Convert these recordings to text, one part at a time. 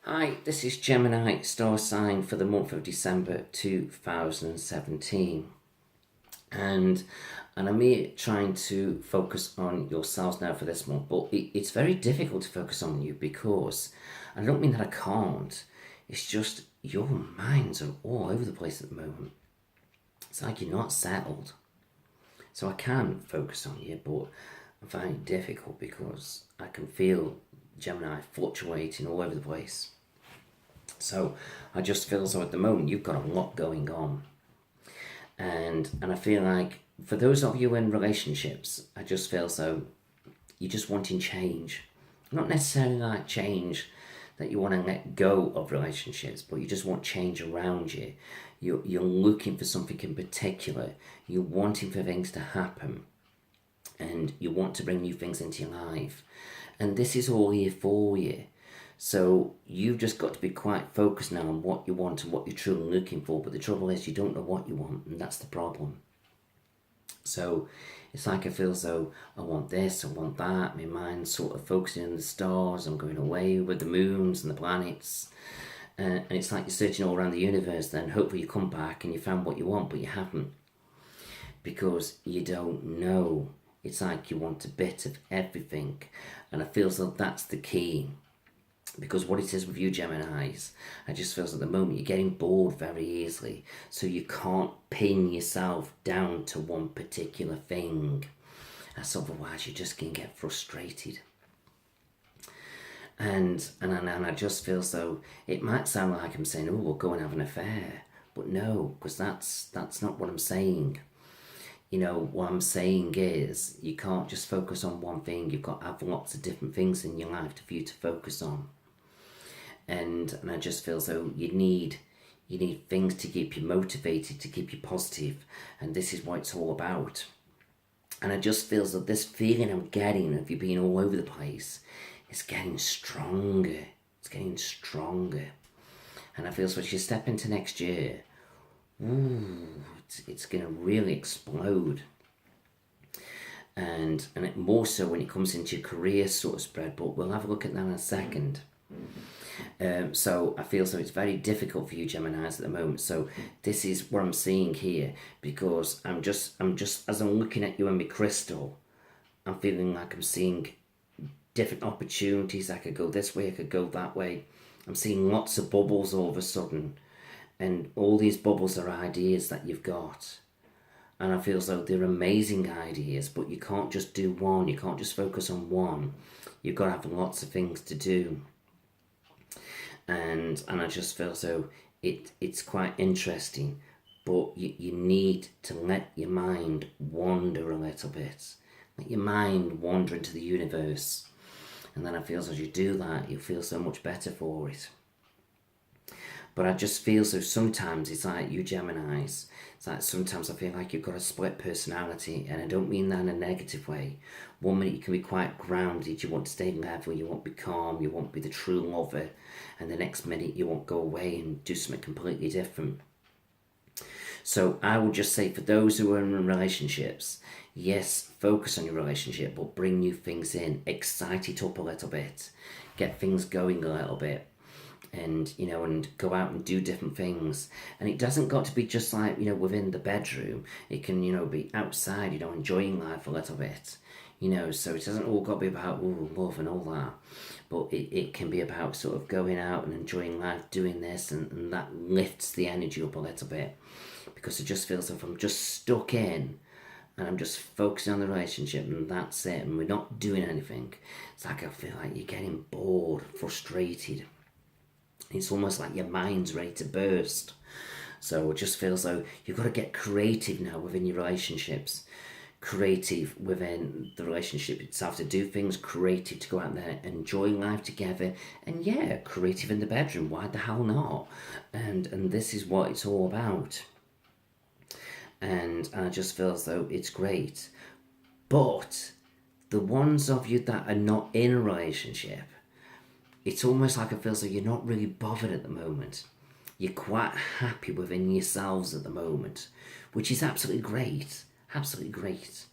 Hi, this is Gemini star sign for the month of December 2017. And I'm here trying to focus on yourselves now for this month, but it's very difficult to focus on you because I don't mean that I can't. It's just your minds are all over the place at the moment. It's like you're not settled. So I can focus on you, but I find it difficult because I can feel Gemini fluctuating all over the place. So I just feel as though at the moment you've got a lot going on. And I feel like for those of you in relationships, I just feel so you're just wanting change. Not necessarily like change that you want to let go of relationships, but you just want change around you. You're looking for something in particular. You're wanting for things to happen. And you want to bring new things into your life. And this is all here for you. So you've just got to be quite focused now on what you want and what you're truly looking for. But the trouble is you don't know what you want, and that's the problem. So it's like I feel as though I want this, I want that. My mind's sort of focusing on the stars. I'm going away with the moons and the planets. And it's like you're searching all around the universe. Then hopefully you come back and you found what you want, but you haven't. Because you don't know. It's like you want a bit of everything. And I feel as though that's the key. Because what it is with you Geminis, I just feel at the moment you're getting bored very easily, so you can't pin yourself down to one particular thing, as otherwise you're just going to get frustrated. And I just feel so, it might sound like I'm saying, oh, we'll go and have an affair, but no, because that's not what I'm saying. What I'm saying is you can't just focus on one thing. You've got to have lots of different things in your life for you to focus on. And I just feel so you need things to keep you motivated, to keep you positive, and this is what it's all about. And I just feel that this feeling I'm getting of you being all over the place is getting stronger. It's getting stronger. And I feel so as you step into next year, it's going to really explode. And it more so when it comes into your career sort of spread, but we'll have a look at that in a second. So I feel so it's very difficult for you Geminis at the moment. So this is what I'm seeing here, because I'm just as I'm looking at you in my crystal, I'm feeling like I'm seeing different opportunities. I could go this way, I could go that way. I'm seeing lots of bubbles all of a sudden, and all these bubbles are ideas that you've got. And I feel as though they're amazing ideas, but you can't just do one. You can't just focus on one. You've got to have lots of things to do. And I just feel so it's quite interesting, but you need to let your mind wander a little bit. Let your mind wander into the universe. And then I feel as you do that, you'll feel so much better for it. But I just feel so sometimes it's like you Geminis, it's like sometimes I feel like you've got a split personality, and I don't mean that in a negative way. One minute you can be quite grounded, you want to stay level, you won't be calm, you won't be the true lover, and the next minute you won't go away and do something completely different. So I would just say for those who are in relationships, yes, focus on your relationship, but bring new things in, excite it up a little bit, get things going a little bit, and go out and do different things. And it doesn't got to be just like within the bedroom. It can be outside, enjoying life a little bit. So it doesn't all got to be about love and all that, but it can be about sort of going out and enjoying life, doing this, and that lifts the energy up a little bit, because it just feels like I'm just stuck in and I'm just focusing on the relationship and that's it, and we're not doing anything. It's like I feel like you're getting bored, frustrated. It's almost like your mind's ready to burst. So it just feels like you've got to get creative now within your relationships. Creative within the relationship itself, to do things creative, to go out there, enjoy life together, and yeah, creative in the bedroom. Why the hell not? And this is what it's all about. And I just feel as though it's great. But the ones of you that are not in a relationship, it's almost like it feels like you're not really bothered at the moment. You're quite happy within yourselves at the moment, which is absolutely great. Absolutely great.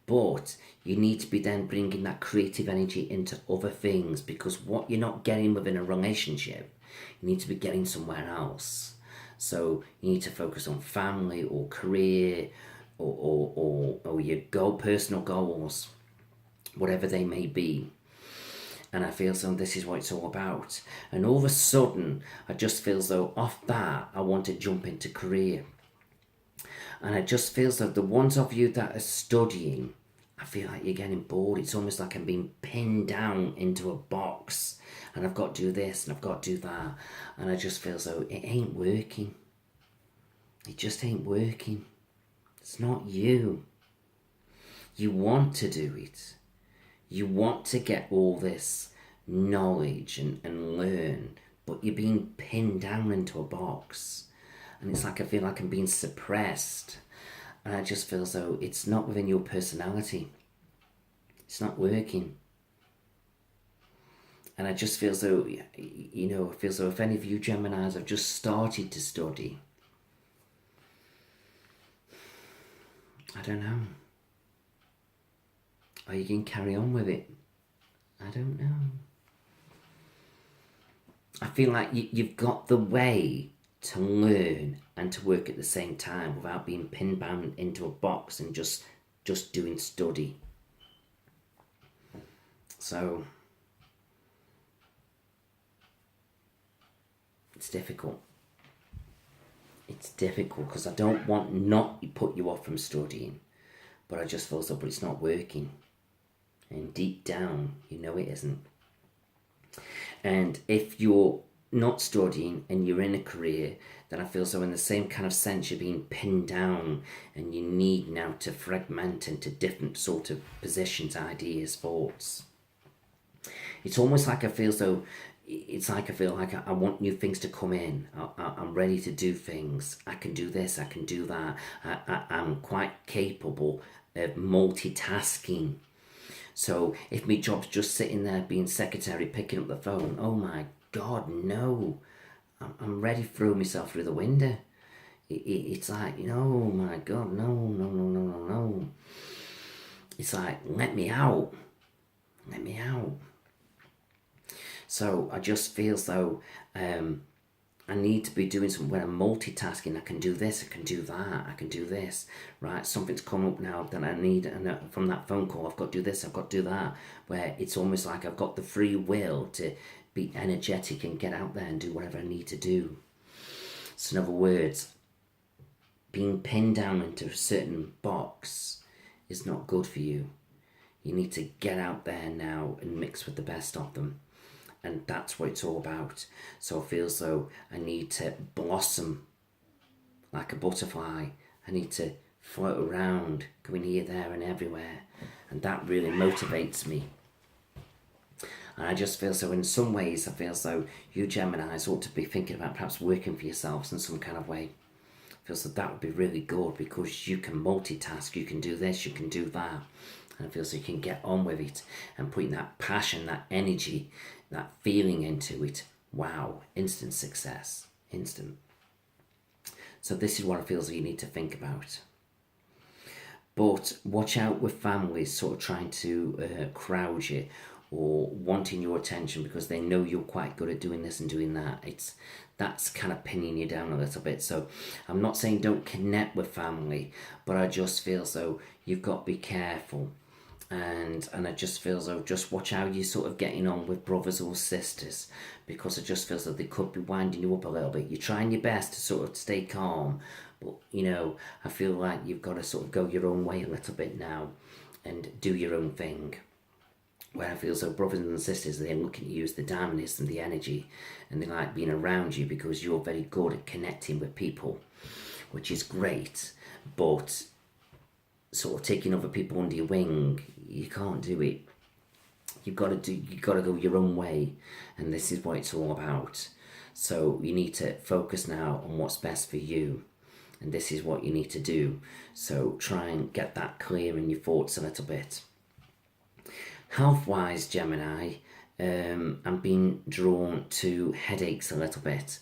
But you need to be then bringing that creative energy into other things, because what you're not getting within a relationship, you need to be getting somewhere else. So you need to focus on family or career or your personal goals, whatever they may be. And I feel so this is what it's all about. And all of a sudden, I just feel as though off that, I want to jump into career. And I just feel as though the ones of you that are studying, I feel like you're getting bored. It's almost like I'm being pinned down into a box. And I've got to do this and I've got to do that. And I just feel as though it ain't working. It just ain't working. It's not you. You want to do it. You want to get all this knowledge and learn, but you're being pinned down into a box. And it's like I feel like I'm being suppressed. And I just feel as though it's not within your personality. It's not working. And I just feel as though, you know, I feel as though if any of you Geminis have just started to study, I don't know. Are you going to carry on with it? I don't know. I feel like you've got the way to learn and to work at the same time without being pinned down into a box and just doing study. So it's difficult. It's difficult because I don't want not to put you off from studying, but I just feel so, but it's not working. And deep down, you know it isn't. And if you're not studying and you're in a career, then I feel so in the same kind of sense you're being pinned down and you need now to fragment into different sort of positions, ideas, thoughts. It's almost like I feel so, it's like I feel like I want new things to come in. I'm ready to do things. I can do this, I can do that. I'm quite capable of multitasking. So if my job's just sitting there being secretary, picking up the phone, oh my God, no. I'm ready to throw myself through the window. It's like, oh my God, no. It's like, let me out. Let me out. So I just feel as though I need to be doing something where I'm multitasking. I can do this, I can do that, I can do this. Right, something's come up now that I need, and from that phone call, I've got to do this, I've got to do that. Where it's almost like I've got the free will to be energetic and get out there and do whatever I need to do. So in other words, being pinned down into a certain box is not good for you. You need to get out there now and mix with the best of them. And that's what it's all about. So I feel as though I need to blossom like a butterfly. I need to float around, going here, there and everywhere. And that really motivates me. And I just feel so in some ways, I feel as though you Geminis ought to be thinking about perhaps working for yourselves in some kind of way. I feel so that would be really good because you can multitask, you can do this, you can do that. And I feel so you can get on with it and putting that passion, that energy, that feeling into it. Wow, instant success, instant. So this is what I feel as though you need to think about. But watch out with families sort of trying to crowd you or wanting your attention because they know you're quite good at doing this and doing that. That's kind of pinning you down a little bit. So I'm not saying don't connect with family, but I just feel as though you've got to be careful. And I just feel as though just watch how you're sort of getting on with brothers or sisters, because it just feels like they could be winding you up a little bit. You're trying your best to sort of stay calm, but I feel like you've got to sort of go your own way a little bit now and do your own thing. Where I feel so brothers and sisters, they're looking at you as the dynamism and the energy, and they like being around you because you're very good at connecting with people, which is great, but sort of taking other people under your wing, you can't do it. You've got to go your own way, and this is what it's all about. So you need to focus now on what's best for you, and this is what you need to do. So try and get that clear in your thoughts a little bit. Health-wise, Gemini, I'm being drawn to headaches a little bit.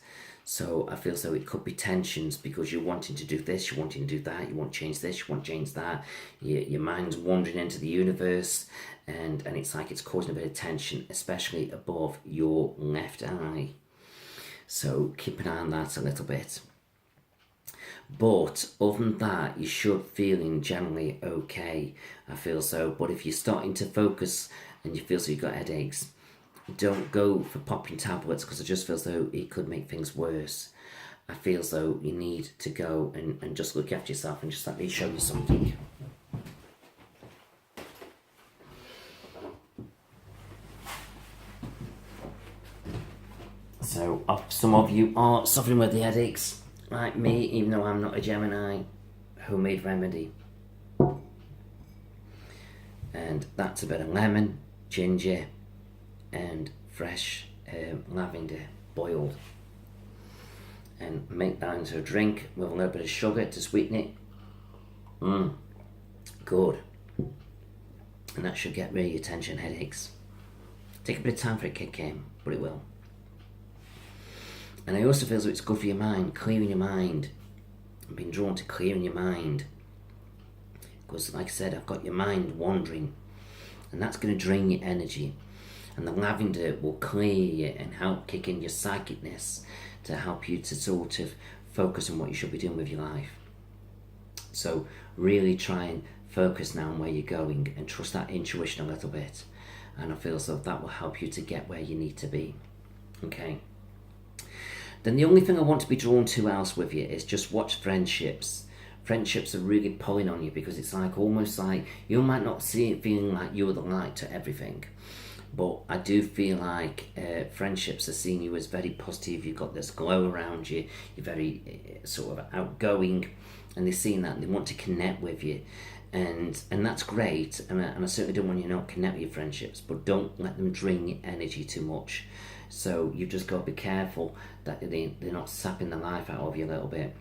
So I feel as though it could be tensions because you're wanting to do this, you're wanting to do that, you want to change this, you want to change that. Your mind's wandering into the universe, and it's like it's causing a bit of tension, especially above your left eye. So keep an eye on that a little bit. But other than that, you should feeling generally okay, I feel so. But if you're starting to focus and you feel so you've got headaches, don't go for popping tablets because it just feels though it could make things worse. I feel as though you need to go and just look after yourself, and just let me show you something. So some of you are suffering with the headaches, like me, even though I'm not a Gemini. Homemade remedy. And that's a bit of lemon, ginger, and fresh lavender boiled. And make that into a drink with a little bit of sugar to sweeten it. Good. And that should get rid of your tension headaches. Take a bit of time for it to kick in, but it will. And I also feel as though it's good for your mind, clearing your mind. I've been drawn to clearing your mind. Because like I said, I've got your mind wandering. And that's going to drain your energy. And the lavender will clear you and help kick in your psychicness to help you to sort of focus on what you should be doing with your life. So really try and focus now on where you're going and trust that intuition a little bit. And I feel as though that will help you to get where you need to be. Okay. Then the only thing I want to be drawn to else with you is just watch friendships. Friendships are really pulling on you because it's like almost like you might not see it feeling like you're the light to everything. But I do feel like friendships are seeing you as very positive. You've got this glow around you. You're very sort of outgoing, and they're seeing that and they want to connect with you, and that's great. And I certainly don't want you to not connect with your friendships, but don't let them drain your energy too much. So you've just got to be careful that they're not sapping the life out of you a little bit.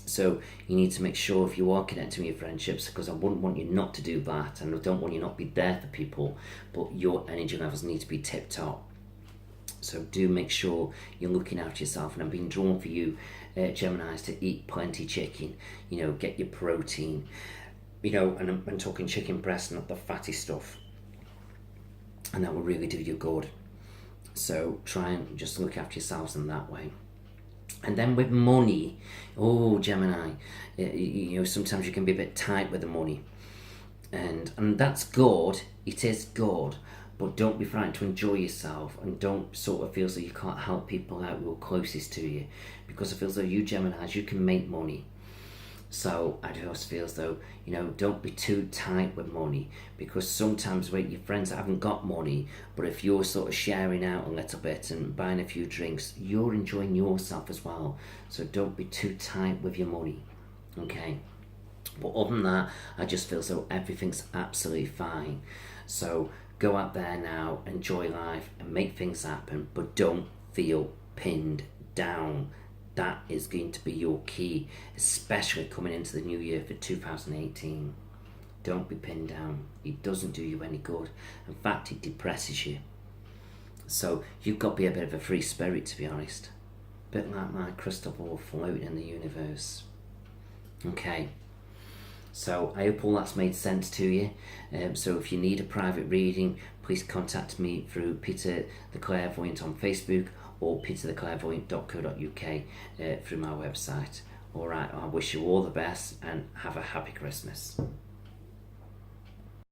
So you need to make sure if you are connecting with your friendships, because I wouldn't want you not to do that, and I don't want you not to be there for people, but your energy levels need to be tip top. So do make sure you're looking after yourself. And I'm being drawn for you, Geminis, to eat plenty chicken. Get your protein. And I'm talking chicken breast, not the fatty stuff. And that will really do you good. So try and just look after yourselves in that way. And then with money, Gemini, sometimes you can be a bit tight with the money. And that's good, it is good, but don't be frightened to enjoy yourself, and don't sort of feel as though you can't help people out who are closest to you, because I feel as though you Geminis, you can make money. So I just feel as though, don't be too tight with money, because sometimes with your friends that haven't got money, but if you're sort of sharing out a little bit and buying a few drinks, you're enjoying yourself as well. So don't be too tight with your money, okay? But other than that, I just feel as though everything's absolutely fine. So go out there now, enjoy life and make things happen, but don't feel pinned down. That is going to be your key, especially coming into the new year for 2018. Don't be pinned down. It doesn't do you any good. In fact, it depresses you. So you've got to be a bit of a free spirit, to be honest. A bit like my crystal ball floating in the universe. Okay. So I hope all that's made sense to you. So if you need a private reading, please contact me through Peter the Clairvoyant on Facebook, or petertheclairvoyant.co.uk through my website. Alright, I wish you all the best and have a happy Christmas.